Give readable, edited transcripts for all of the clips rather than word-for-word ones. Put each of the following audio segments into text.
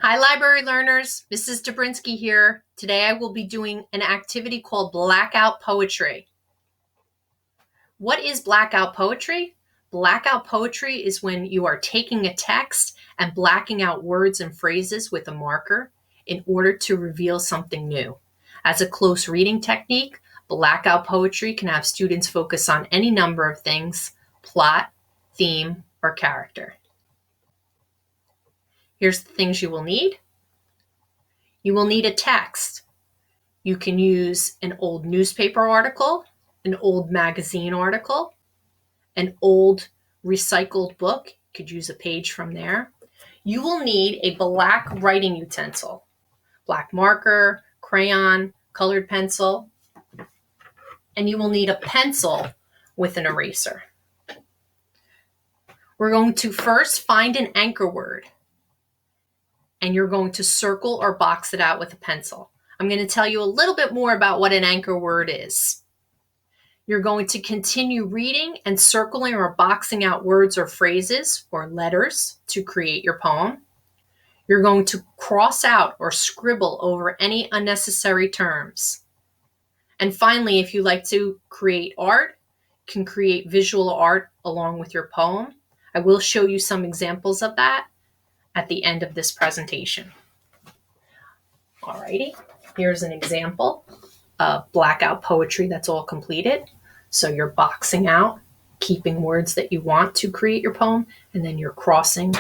Hi, library learners. Mrs. Dobrinsky here. Today I will be doing an activity called Blackout Poetry. What is blackout poetry? Blackout poetry is when you are taking a text and blacking out words and phrases with a marker in order to reveal something new. As a close reading technique, blackout poetry can have students focus on any number of things: plot, theme, or character. Here's the things you will need. You will need a text. You can use an old newspaper article, an old magazine article, an old recycled book. You could use a page from there. You will need a black writing utensil, black marker, crayon, colored pencil, and you will need a pencil with an eraser. We're going to first find an anchor word, and you're going to circle or box it out with a pencil. I'm going to tell you a little bit more about what an anchor word is. You're going to continue reading and circling or boxing out words or phrases or letters to create your poem. You're going to cross out or scribble over any unnecessary terms. And finally, if you like to create art, you can create visual art along with your poem. I will show you some examples of that at the end of this presentation. Alrighty, here's an example of blackout poetry that's all completed. So you're boxing out, keeping words that you want to create your poem, and then you're crossing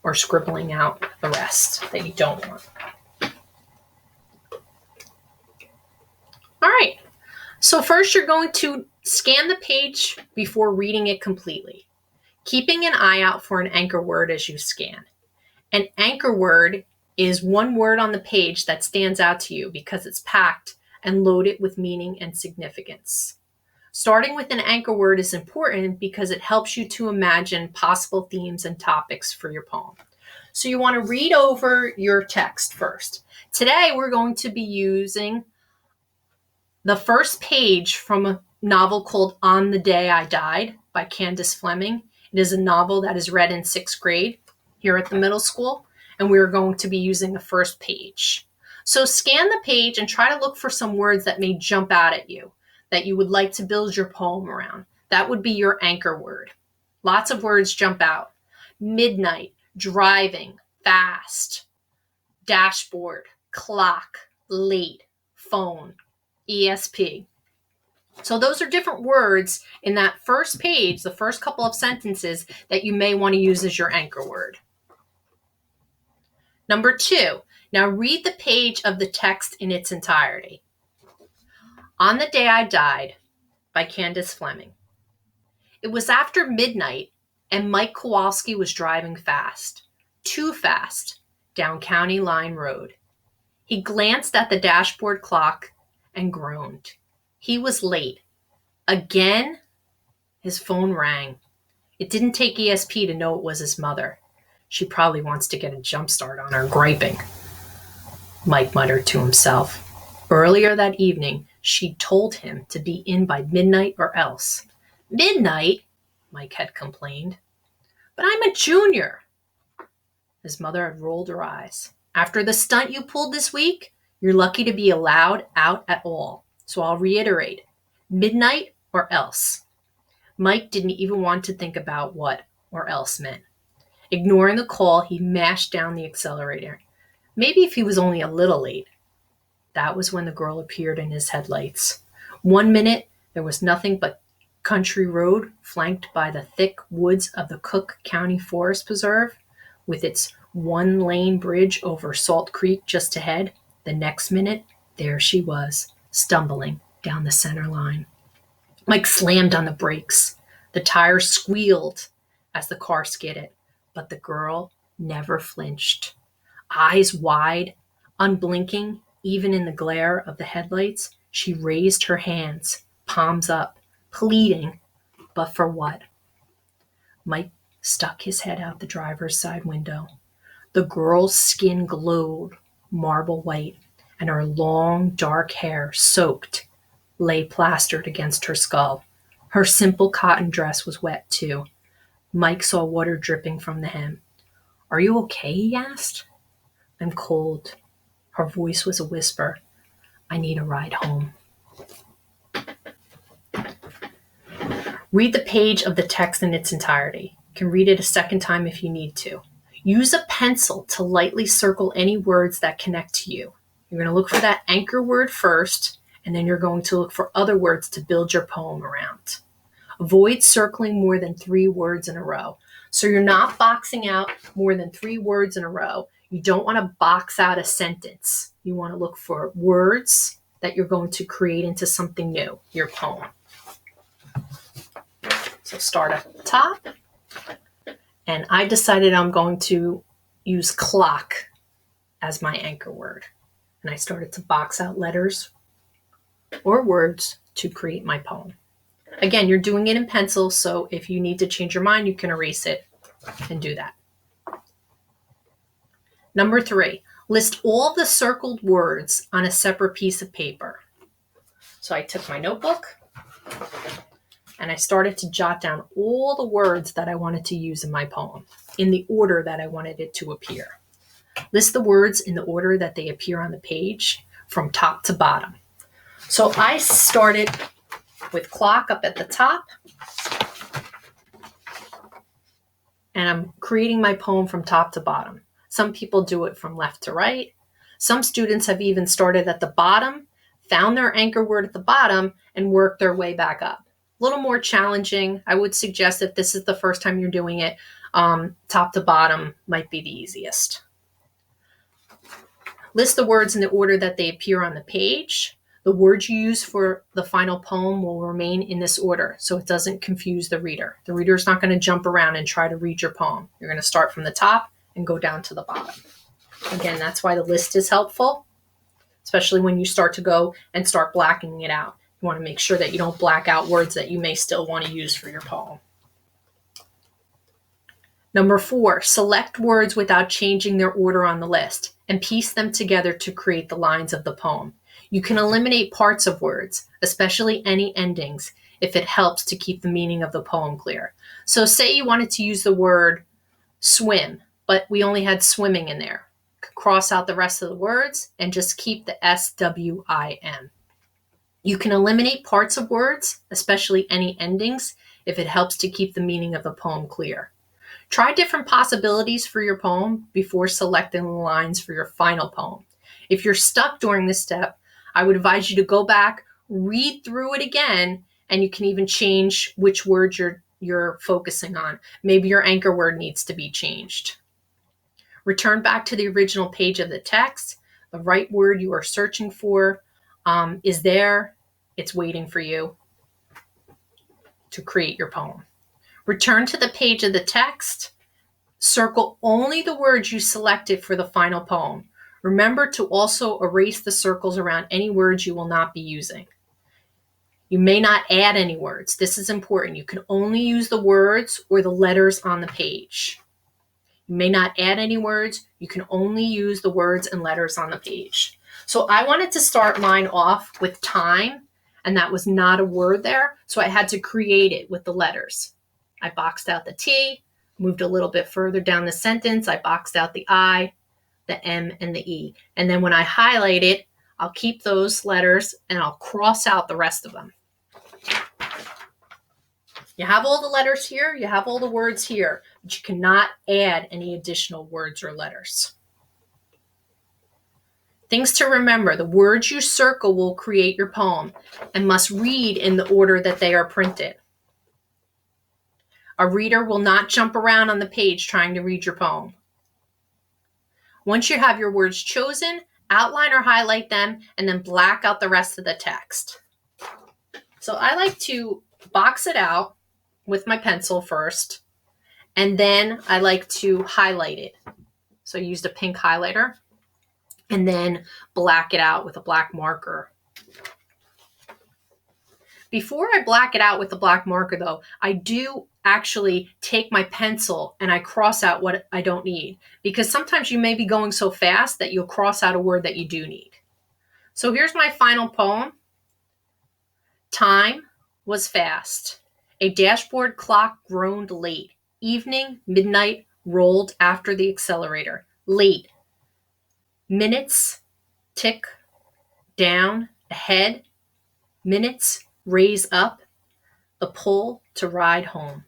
or scribbling out the rest that you don't want. All right, so first you're going to scan the page before reading it completely, keeping an eye out for an anchor word as you scan. An anchor word is one word on the page that stands out to you because it's packed and loaded with meaning and significance. Starting with an anchor word is important because it helps you to imagine possible themes and topics for your poem. So you want to read over your text first. Today we're going to be using the first page from a novel called On the Day I Died by Candace Fleming. It is a novel that is read in 6th grade here at the middle school, and we're going to be using the first page. So scan the page and try to look for some words that may jump out at you that you would like to build your poem around. That would be your anchor word. Lots of words jump out. Midnight, driving, fast, dashboard, clock, late, phone, ESP. So those are different words in that first page, the first couple of sentences that you may want to use as your anchor word. Number 2, now read the page of the text in its entirety. On the Day I Died by Candace Fleming. It was after midnight and Mike Kowalski was driving fast, too fast, down County Line Road. He glanced at the dashboard clock and groaned. He was late. Again, his phone rang. It didn't take ESP to know it was his mother. She probably wants to get a jump start on her griping, Mike muttered to himself. Earlier that evening, she'd told him to be in by midnight or else. Midnight? Mike had complained. But I'm a junior. His mother had rolled her eyes. After the stunt you pulled this week, you're lucky to be allowed out at all. So I'll reiterate, midnight or else. Mike didn't even want to think about what or else meant. Ignoring the call, he mashed down the accelerator. Maybe if he was only a little late. That was when the girl appeared in his headlights. 1 minute, there was nothing but country road flanked by the thick woods of the Cook County Forest Preserve, with its one-lane bridge over Salt Creek just ahead. The next minute, there she was, stumbling down the center line. Mike slammed on the brakes. The tires squealed as the car skidded, but the girl never flinched. Eyes wide, unblinking, even in the glare of the headlights, she raised her hands, palms up, pleading, but for what? Mike stuck his head out the driver's side window. The girl's skin glowed marble white, and her long, dark hair, soaked, lay plastered against her skull. Her simple cotton dress was wet, too. Mike saw water dripping from the hem. Are you okay? He asked. I'm cold. Her voice was a whisper. I need a ride home. Read the page of the text in its entirety. You can read it a second time if you need to. Use a pencil to lightly circle any words that connect to you. You're going to look for that anchor word first, and then you're going to look for other words to build your poem around. Avoid circling more than 3 words in a row. So you're not boxing out more than 3 words in a row. You don't want to box out a sentence. You want to look for words that you're going to create into something new, your poem. So start at the top. And I decided I'm going to use clock as my anchor word. And I started to box out letters or words to create my poem. Again, you're doing it in pencil, so if you need to change your mind, you can erase it and do that. Number 3, list all the circled words on a separate piece of paper. So I took my notebook and I started to jot down all the words that I wanted to use in my poem in the order that I wanted it to appear. List the words in the order that they appear on the page from top to bottom. So I started with clock up at the top, and I'm creating my poem from top to bottom. Some people do it from left to right. Some students have even started at the bottom, found their anchor word at the bottom, and worked their way back up. A little more challenging. I would suggest if this is the first time you're doing it, top to bottom might be the easiest. List the words in the order that they appear on the page. The words you use for the final poem will remain in this order, so it doesn't confuse the reader. The reader is not going to jump around and try to read your poem. You're going to start from the top and go down to the bottom. Again, that's why the list is helpful, especially when you start to go and start blacking it out. You want to make sure that you don't black out words that you may still want to use for your poem. Number 4, select words without changing their order on the list and piece them together to create the lines of the poem. You can eliminate parts of words, especially any endings, if it helps to keep the meaning of the poem clear. So say you wanted to use the word swim, but we only had swimming in there. Cross out the rest of the words and just keep the SWIM. You can eliminate parts of words, especially any endings, if it helps to keep the meaning of the poem clear. Try different possibilities for your poem before selecting the lines for your final poem. If you're stuck during this step, I would advise you to go back, read through it again, and you can even change which words you're focusing on. Maybe your anchor word needs to be changed. Return back to the original page of the text. The right word you are searching for is there. It's waiting for you to create your poem. Return to the page of the text. Circle only the words you selected for the final poem. Remember to also erase the circles around any words you will not be using. You may not add any words. This is important. You can only use the words or the letters on the page. You may not add any words. You can only use the words and letters on the page. So I wanted to start mine off with time, and that was not a word there, so I had to create it with the letters. I boxed out the T, moved a little bit further down the sentence. I boxed out the I, the M, and the E. And then when I highlight it, I'll keep those letters and I'll cross out the rest of them. You have all the letters here, you have all the words here, but you cannot add any additional words or letters. Things to remember: the words you circle will create your poem and must read in the order that they are printed. A reader will not jump around on the page trying to read your poem. Once you have your words chosen, outline or highlight them and then black out the rest of the text. So I like to box it out with my pencil first, and then I like to highlight it. So I used a pink highlighter and then black it out with a black marker. Before I black it out with the black marker though, I do actually take my pencil and I cross out what I don't need, because sometimes you may be going so fast that you'll cross out a word that you do need. So here's my final poem. Time was fast. A dashboard clock groaned late. Evening, midnight, rolled after the accelerator. Late. Minutes tick down ahead. Minutes raise up. A pull to ride home.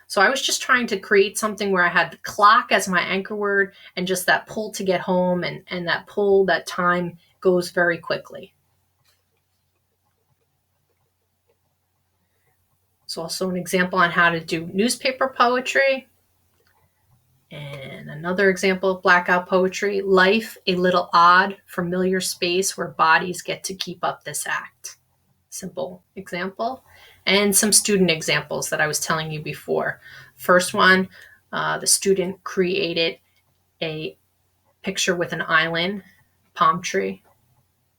So I was just trying to create something where I had the clock as my anchor word and just that pull to get home, and that pull, that time goes very quickly. It's also an example on how to do newspaper poetry. And another example of blackout poetry: life, a little odd, familiar space where bodies get to keep up this act. Simple example. And some student examples that I was telling you before. First one, the student created a picture with an island, palm tree.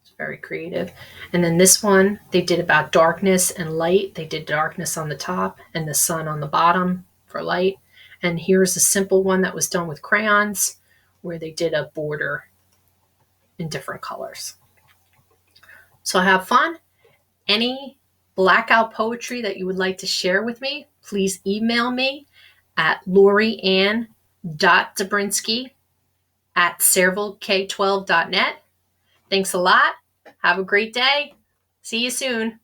It's very creative. And then this one, they did about darkness and light. They did darkness on the top and the sun on the bottom for light. And here's a simple one that was done with crayons where they did a border in different colors. So have fun. Any blackout poetry that you would like to share with me, please email me at loriann.zabrinsky@sayrevillek12.net. Thanks a lot. Have a great day. See you soon.